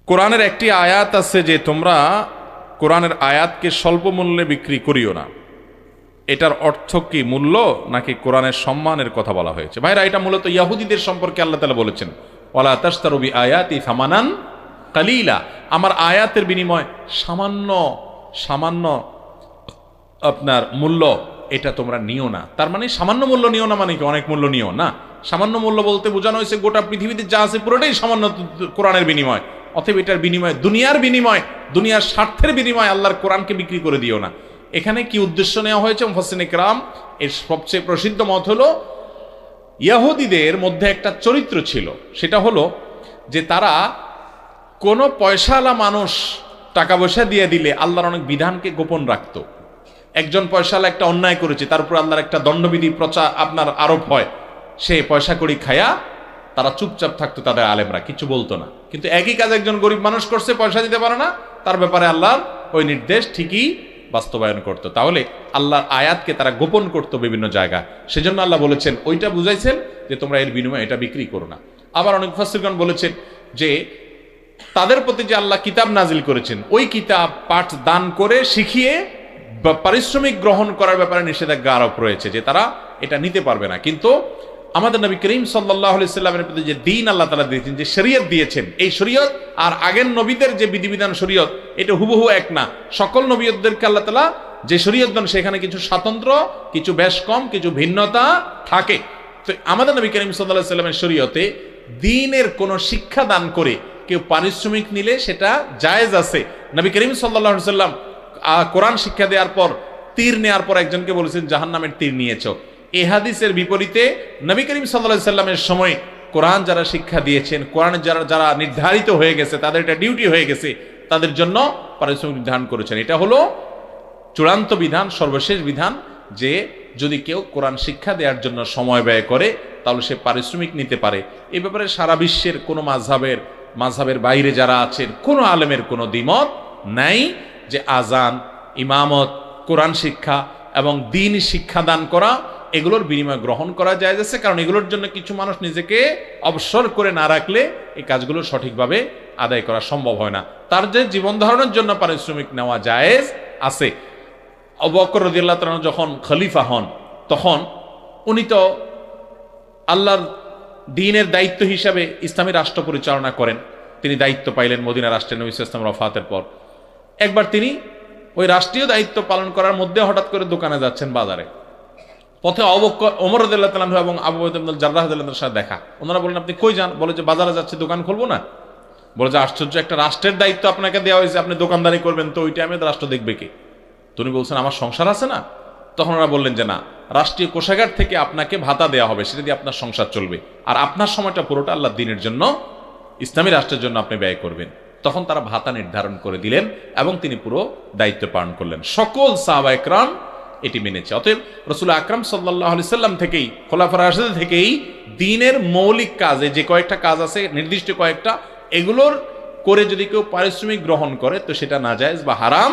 কোরআনের একটি আয়াত আছে যে তোমরা কোরআনের আয়াতকে স্বল্প মূল্যে বিক্রি করিও না। এটার অর্থ কি? মূল্য নাকি কোরআনের সম্মানের কথা বলা হয়েছে? ভাইরা, এটা মূলত ইয়াহুদীদের সম্পর্কে আল্লাহ তাআলা বলেছেন, ওয়ালা তাশতারু বিআয়াতি সামানান কালিলা। আমার আয়াতের বিনিময় সামান্য সামান্য আপনার মূল্য, এটা তোমরা নিও না। তার মানে সামান্য মূল্য নিও না মানে কি অনেক মূল্য নিও না? সামান্য মূল্য বলতে বোঝানো হয়েছে গোটা পৃথিবীতে যা আছে পুরোটাই সামান্য কোরআনের বিনিময়। অতএব এটার বিনিময়, দুনিয়ার বিনিময়, দুনিয়ার স্বার্থের বিনিময় আল্লাহর কোরআনকে বিক্রি করে দিও না। এখানে কি উদ্দেশ্য নেওয়া হয়েছে? মুফাসসিরিনে কেরাম এর সবচেয়ে প্রসিদ্ধ মত হলো, ইহুদিদের মধ্যে একটা চরিত্র ছিল, সেটা হলো যে তারা কোনো পয়সাওয়ালা মানুষ টাকা পয়সা দিয়ে দিলে আল্লাহর অনেক বিধানকে গোপন রাখত। একজন পয়সাওয়ালা একটা অন্যায় করেছে, তার উপর আল্লাহর একটা দণ্ডবিধি আপনার আরোপ হয়, সে পয়সা কড়ি খায়া তারা চুপচাপ থাকতো, তাদের আলেমরা কিছু বলতো না। কিন্তু একই কাজ একজন গরিব মানুষ করছে, পয়সা দিতে পারে না, তার ব্যাপারে আল্লাহর ওই নির্দেশ ঠিকই বাস্তবায়ন করত। তাহলে আল্লাহর আয়াতকে তারা গোপন করত বিভিন্ন জায়গায়। সেজন্য আল্লাহ বলেছেন, ওইটা বুঝাইছেন যে তোমরা এর বিনিময়ে এটা বিক্রি করো না। আবার অনেক মুফাসসিরগণ বলেছেন যে তাদের প্রতি যে আল্লাহ কিতাব নাজিল করেছেন, ওই কিতাব পাঠ দান করে শিখিয়ে পারিশ্রমিক গ্রহণ করার ব্যাপারে নিষেধাজ্ঞা আরোপ রয়েছে, যে তারা এটা নিতে পারবে না। কিন্তু আমাদের নবী করিম সাল্লাল্লাহু আলাইহি সাল্লামের প্রতি যে দ্বীন আল্লাহ তাআলা দিয়েছেন, যে শরীয়ত দিয়েছেন, এই শরীয়ত আর আগের নবীদের যে বিধিবিধান শরীয়ত, এটা হুবহু এক না। সকল নবীদেরকে আল্লাহ তাআলা যে শরীয়ত দেন, সেখানে কিছু স্বাতন্ত্র্য, কিছু বেশ কম, কিছু ভিন্নতা থাকে। তো আমাদের নবী করিম সাল্লাল্লাহু আলাইহি সাল্লামের শরীয়তে দ্বীনের কোন শিক্ষা দান করে কেউ পারিশ্রমিক নিলে সেটা জায়েজ আছে। নবী করিম সাল্লাল্লাহু আলাইহি সাল্লাম কোরআন শিক্ষা দেওয়ার পর তীর নেওয়ার পর একজনকে বলেছেন, জাহান্নামের তীর নিয়েছো। এই হাদিসের বিপরীতে নবী করিম সাল্লাল্লাহু আলাইহি সাল্লামের সময় কোরআন যারা শিক্ষা দিয়েছেন, কোরআনের যারা নির্ধারিত হয়ে গেছে, তাদের এটা ডিউটি হয়ে গেছে, তাদের জন্য পারিশ্রমিক নির্ধারণ করেছেন। এটা হলো চূড়ান্ত বিধান, সর্বশেষ বিধান, যে যদি কেউ কোরআন শিক্ষা দেওয়ার জন্য সময় ব্যয় করে তাহলে সে পারিশ্রমিক নিতে পারে। এই ব্যাপারে সারা বিশ্বের কোনো মাযহাবের বাইরে যারা আছেন, কোনো আলেমের কোনো দ্বিমত নাই যে আজান, ইমামত, কোরআন শিক্ষা এবং দ্বীনি শিক্ষাদান করা, এগুলোর বিনিময় গ্রহণ করা জায়েজ আছে। কারণ এগুলোর জন্য কিছু মানুষ নিজেকে অবসর করে না রাখলে এই কাজগুলো সঠিকভাবে আদায় করা সম্ভব হয় না। তার যে জীবন ধারণের জন্য পারিশ্রমিক নেওয়া জায়েজ আছে। আবু বকর রাদিয়াল্লাহু তাআলা যখন খলিফা হন, তখন উনি তো আল্লাহর দ্বীনের দায়িত্ব হিসাবে ইসলামী রাষ্ট্র পরিচালনা করেন। তিনি দায়িত্ব পাইলেন মদিনা রাষ্ট্রের নবী সাল্লাল্লাহু আলাইহি ওয়াসাল্লাম ওয়াফাতের পর। একবার তিনি ওই রাষ্ট্রীয় দায়িত্ব পালন করার মধ্যে হঠাৎ করে দোকানে যাচ্ছেন, বাজারে। পথে ওমর রাদিয়াল্লাহু তাআলা এবং আবু উবাইদা ইবনুল জাররাহ রাদিয়াল্লাহু তাআলার সাথে দেখা। ওনারা বললেন, আপনি কই যান? বলে যে বাজারে যাচ্ছে, দোকান খুলবো না। বলে যে আশ্চর্য, একটা রাষ্ট্রের দায়িত্ব আপনাকে দেওয়া হয়েছে, আপনি দোকানদারি করবেন, তো ওই টাইমে রাষ্ট্র দেখবে কে? তুমি বলছেন আমার সংসার আছে না? তখন ওরা বললেন যে না, রাষ্ট্রীয় কোষাগার থেকে আপনাকে ভাতা দেওয়া হবে, সেটা দিয়ে আপনার সংসার চলবে, আর আপনার সময়টা পুরোটা আল্লাহর দ্বীনের জন্য, ইসলামী রাষ্ট্রের জন্য আপনি ব্যয় করবেন। তখন তারা ভাতা নির্ধারণ করে দিলেন এবং তিনি পুরো দায়িত্ব পালন করলেন। সকল সাহাবায়ে কেরাম এটি মেনেছে। অতএব রাসূল আকরাম সাল্লাল্লাহু আলাইহি সাল্লাম থেকেই, খোলাফায়ে রাশিদিন থেকেই দ্বীনের মৌলিক কাজে যে কয়েকটা কাজ আছে, নির্দিষ্ট কয়েকটা, এগুলোর করে যদি কেউ পারিশ্রমিক গ্রহণ করে তো সেটা নাজায়েজ বা হারাম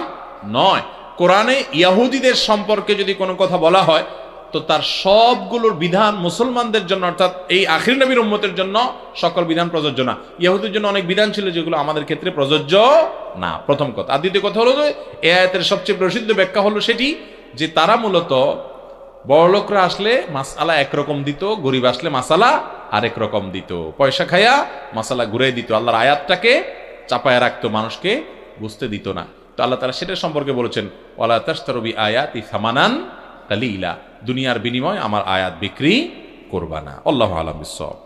নয়। কোরআনে ইহুদিদের সম্পর্কে যদি কোনো কথা বলা হয় তো তার সবগুলোর বিধান মুসলমানদের জন্য, অর্থাৎ এই আখির নবীর উম্মতের জন্য সকল বিধান প্রযোজ্য না। ইহুদির জন্য অনেক বিধান ছিল যেগুলো আমাদের ক্ষেত্রে প্রযোজ্য না, প্রথম কথা। আর দ্বিতীয় কথা হলো যে এই আয়াতের সবচেয়ে প্রসিদ্ধ ব্যাখ্যা হলো সেটি যে তারা মূলত বড়লোকরা আসলে মাসআলা একরকম দিত, গরিব আসলে মাসালা আরেক রকম দিত, পয়সা খায়া মাসালা ঘুরে দিত, আল্লাহর আয়াতটাকে চাপায়া রাখতো, মানুষকে বুঝতে দিত না। তো আল্লাহ তাআলা সেটা সম্পর্কে বলেছেন, ওয়ালা তাশতারু বিআয়াতি সামানান কালিলা, দুনিয়ার বিনিময় আমার আয়াত বিক্রি করবা না। আল্লাহু আ'লাম বিস-সাওয়াব।